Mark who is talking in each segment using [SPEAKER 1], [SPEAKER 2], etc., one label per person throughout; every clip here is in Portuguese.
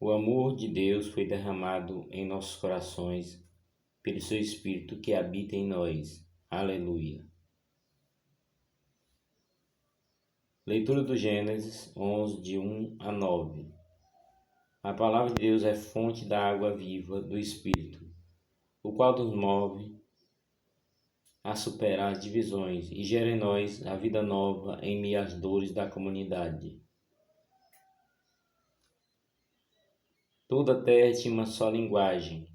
[SPEAKER 1] O amor de Deus foi derramado em nossos corações pelo seu Espírito que habita em nós. Aleluia. Leitura do Gênesis 11, de 1 a 9. A palavra de Deus é fonte da água viva do Espírito, o qual nos move a superar as divisões e gera em nós a vida nova em meio às dores da comunidade. Toda a terra tinha uma só linguagem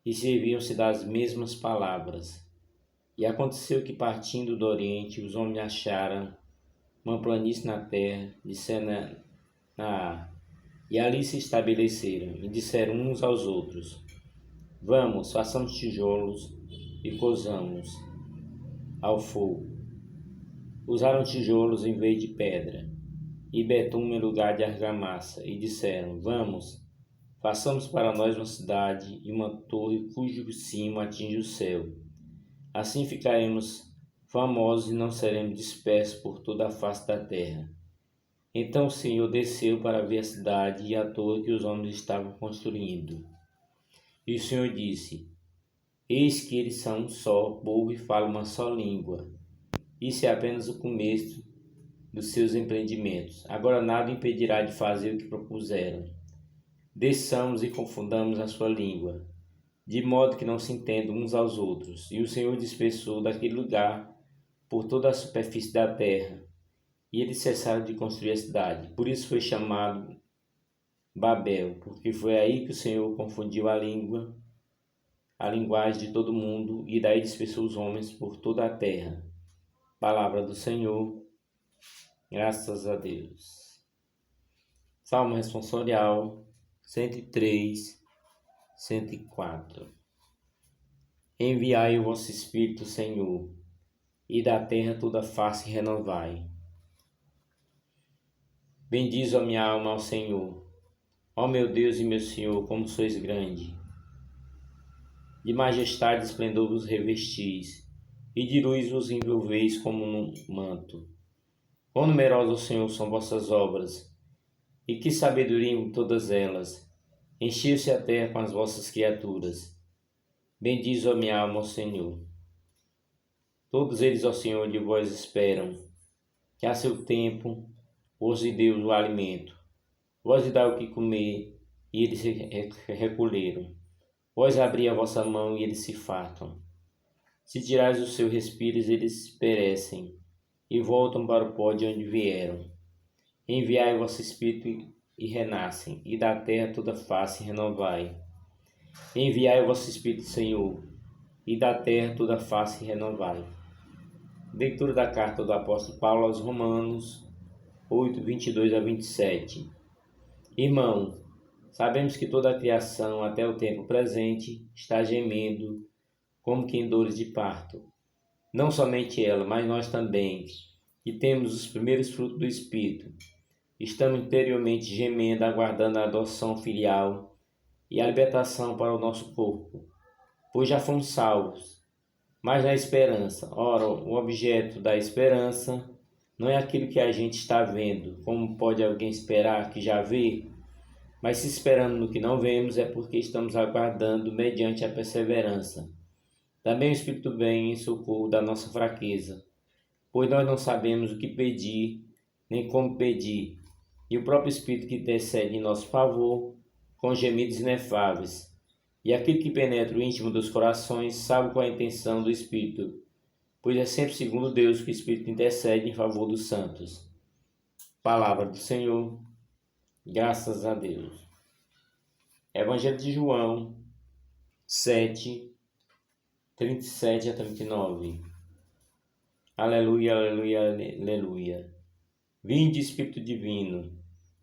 [SPEAKER 1] e serviam-se das mesmas palavras. E aconteceu que, partindo do Oriente, os homens acharam uma planície na terra de Senaar, e ali se estabeleceram, e disseram uns aos outros: Vamos, façamos tijolos e cozamos ao fogo. Usaram tijolos em vez de pedra, e betume em lugar de argamassa, e disseram: Vamos, façamos para nós uma cidade e uma torre cujo cimo atinge o céu. Assim ficaremos famosos e não seremos dispersos por toda a face da terra. Então o Senhor desceu para ver a cidade e a torre que os homens estavam construindo. E o Senhor disse: Eis que eles são um só povo e falam uma só língua. Isso é apenas o começo dos seus empreendimentos. Agora nada impedirá de fazer o que propuseram. Desçamos e confundamos a sua língua, de modo que não se entendam uns aos outros. E o Senhor dispersou daquele lugar por toda a superfície da terra, e eles cessaram de construir a cidade. Por isso foi chamado Babel, porque foi aí que o Senhor confundiu a linguagem de todo mundo, e daí dispersou os homens por toda a terra. Palavra do Senhor, graças a Deus. Salmo responsorial 103, 104. Enviai o vosso Espírito, Senhor, e da terra toda a face renovai. Bendize a minha alma ao Senhor. Ó meu Deus e meu Senhor, como sois grande. De majestade e esplendor vos revestis, e de luz vos envolveis como num manto. Quão numerosas, Senhor, são vossas obras, e que sabedoria em todas elas. Encheu-se a terra com as vossas criaturas. Bendize a minha alma ao Senhor. Todos eles, ó Senhor, de vós esperam, que a seu tempo vos deu o alimento. Vós lhe dá o que comer, e eles se recolheram. Vós abri a vossa mão, e eles se fartam. Se tirais o seu respiro, eles perecem, e voltam para o pó de onde vieram. Enviai o vosso Espírito e renascem, e da terra toda face renovai. Enviai o vosso Espírito, Senhor, e da terra toda face renovai. Leitura da carta do apóstolo Paulo aos Romanos 8, 22 a 27. Irmão, sabemos que toda a criação, até o tempo presente, está gemendo como que em dores de parto. Não somente ela, mas nós também, que temos os primeiros frutos do Espírito. Estamos interiormente gemendo, aguardando a adoção filial e a libertação para o nosso corpo, pois já fomos salvos, mas na esperança. Ora, o objeto da esperança não é aquilo que a gente está vendo, como pode alguém esperar que já vê? Mas se esperamos no que não vemos, é porque estamos aguardando mediante a perseverança. Também o Espírito vem em socorro da nossa fraqueza, pois nós não sabemos o que pedir, nem como pedir, e o próprio Espírito que intercede em nosso favor, com gemidos inefáveis. E aquele que penetra o íntimo dos corações sabe qual é a intenção do Espírito, pois é sempre segundo Deus que o Espírito intercede em favor dos santos. Palavra do Senhor, graças a Deus. Evangelho de João 7, 37 a 39. Aleluia, aleluia, aleluia. Vinde, Espírito Divino,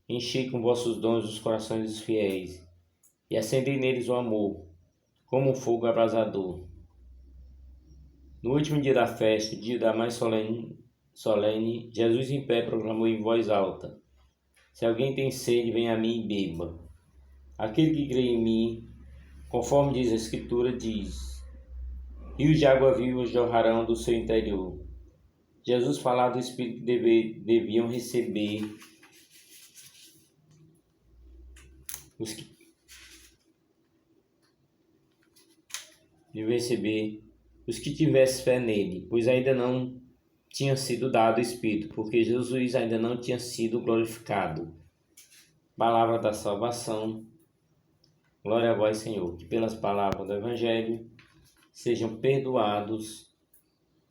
[SPEAKER 1] enchei com vossos dons os corações dos fiéis, e acendei neles o amor, como um fogo abrasador. No último dia da festa, o dia da mais solene, Jesus em pé proclamou em voz alta: Se alguém tem sede, venha a mim e beba. Aquele que crê em mim, conforme diz a Escritura, diz: rios de água viva jorrarão do seu interior. Jesus falava do Espírito que deviam receber os que receber os que tivessem fé nele, pois ainda não tinha sido dado o Espírito, porque Jesus ainda não tinha sido glorificado. Palavra da salvação. Glória a vós, Senhor, que pelas palavras do Evangelho sejam perdoados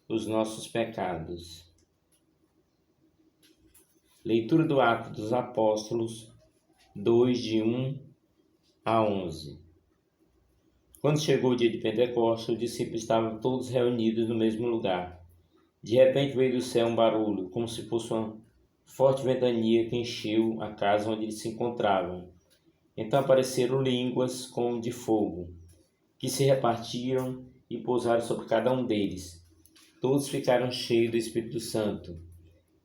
[SPEAKER 1] os nossos pecados. Leitura do Atos dos Apóstolos 2, de 1 a 11. Quando chegou o dia de Pentecostes, os discípulos estavam todos reunidos no mesmo lugar. De repente veio do céu um barulho, como se fosse uma forte ventania que encheu a casa onde eles se encontravam. Então apareceram línguas como de fogo, que se repartiram e pousaram sobre cada um deles. Todos ficaram cheios do Espírito Santo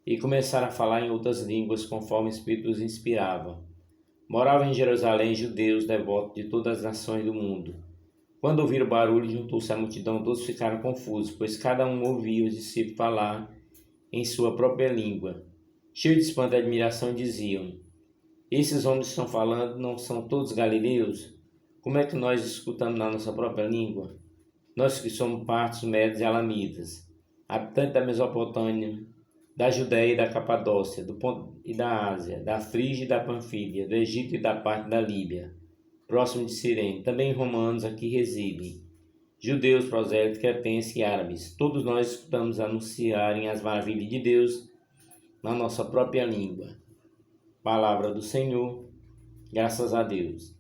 [SPEAKER 1] e começaram a falar em outras línguas conforme o Espírito os inspirava. Moravam em Jerusalém judeus devotos de todas as nações do mundo. Quando ouviram o barulho, juntou-se a multidão, todos ficaram confusos, pois cada um ouvia os discípulos falar em sua própria língua. Cheios de espanto e admiração, diziam: esses homens que estão falando não são todos galileus? Como é que nós escutamos na nossa própria língua? Nós que somos partos, medos e alamitas, habitantes da Mesopotâmia, da Judéia e da Capadócia, do Ponto e da Ásia, da Frígia e da Panfília, do Egito e da parte da Líbia, próximo de Cirene, também romanos aqui residem, judeus, prosélitos, cretenses e árabes. Todos nós escutamos anunciarem as maravilhas de Deus na nossa própria língua. Palavra do Senhor, graças a Deus.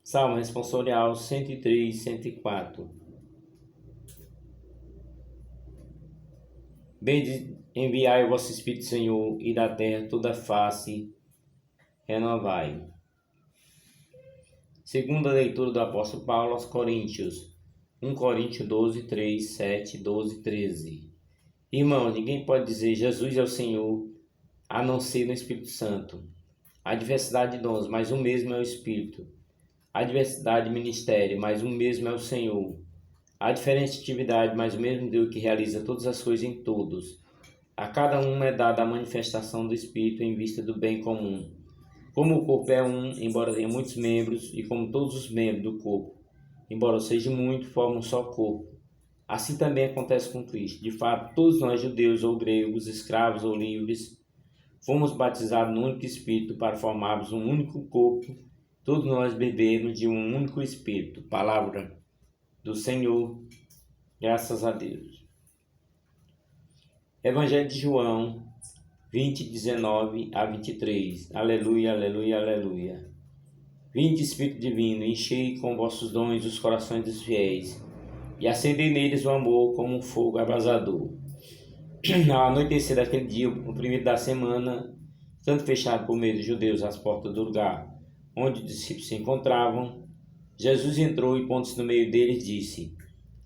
[SPEAKER 1] Salmo responsorial 103, 104. Bem, enviai o vosso Espírito, Senhor, e da terra toda face renovai. Segunda leitura do apóstolo Paulo aos Coríntios, 1 Coríntios 12, 3, 7, 12, 13. Irmão, ninguém pode dizer Jesus é o Senhor, a não ser no Espírito Santo. Há diversidade de dons, mas o mesmo é o Espírito. Há diversidade de ministério, mas o mesmo é o Senhor. Há diferente atividade, mas o mesmo Deus que realiza todas as coisas em todos. A cada um é dada a manifestação do Espírito em vista do bem comum. Como o corpo é um, embora tenha muitos membros, e como todos os membros do corpo, embora sejam muitos, formam um só corpo. Assim também acontece com Cristo. De fato, todos nós, judeus ou gregos, escravos ou livres, fomos batizados no único Espírito para formarmos um único corpo. Todos nós bebemos de um único Espírito. Palavra do Senhor, graças a Deus. Evangelho de João 20, 19 a 23. Aleluia, aleluia, aleluia. Vinde, Espírito Divino, enchei com vossos dons os corações dos fiéis, e acendei neles o amor como um fogo abrasador. Ao anoitecer daquele dia, o primeiro da semana, estando fechado por meio dos judeus as portas do lugar onde os discípulos se encontravam, Jesus entrou e, pondo-se no meio deles, disse: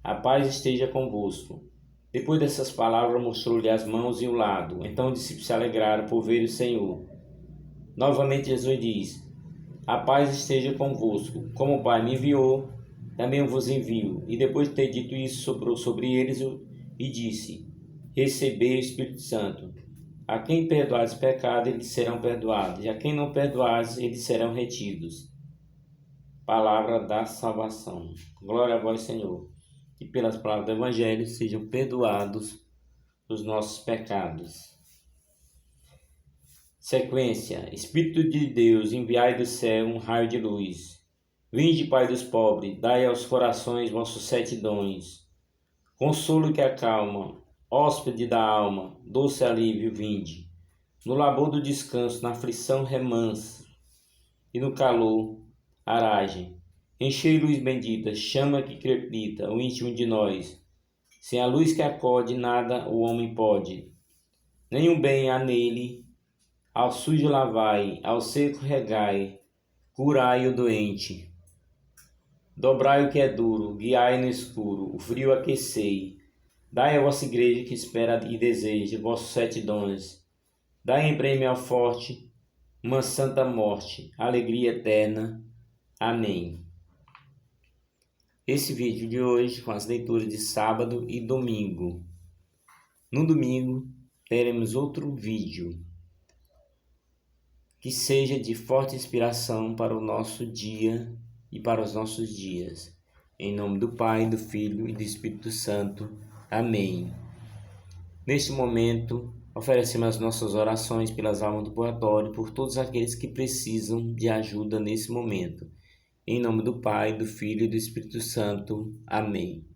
[SPEAKER 1] a paz esteja convosco. Depois dessas palavras, mostrou-lhe as mãos e o lado. Então os discípulos se alegraram por ver o Senhor. Novamente Jesus diz: a paz esteja convosco. Como o Pai me enviou, também eu vos envio. E depois de ter dito isso, soprou sobre eles e disse: recebei o Espírito Santo. A quem perdoares pecado, eles serão perdoados, e a quem não perdoares, eles serão retidos. Palavra da salvação. Glória a vós, Senhor. Que pelas palavras do Evangelho sejam perdoados os nossos pecados. Sequência. Espírito de Deus, enviai do céu um raio de luz. Vinde, Pai dos pobres, dai aos corações vossos 7 dons. Consolo que acalma, hóspede da alma, doce alívio, vinde. No labor do descanso, na aflição remansa, e no calor, aragem. Enchei luz bendita, chama que crepita o íntimo de nós. Sem a luz que acode, nada o homem pode. Nenhum bem há nele. Ao sujo lavai, ao seco regai, curai o doente. Dobrai o que é duro, guiai no escuro, o frio aquecei. Dai à vossa igreja que espera e deseja vossos 7 dons. Dai em prêmio ao forte uma santa morte, alegria eterna. Amém. Esse vídeo de hoje com as leituras de sábado e domingo. No domingo teremos outro vídeo que seja de forte inspiração para o nosso dia e para os nossos dias. Em nome do Pai, do Filho e do Espírito Santo. Amém. Neste momento, oferecemos as nossas orações pelas almas do purgatório e por todos aqueles que precisam de ajuda nesse momento. Em nome do Pai, do Filho e do Espírito Santo. Amém.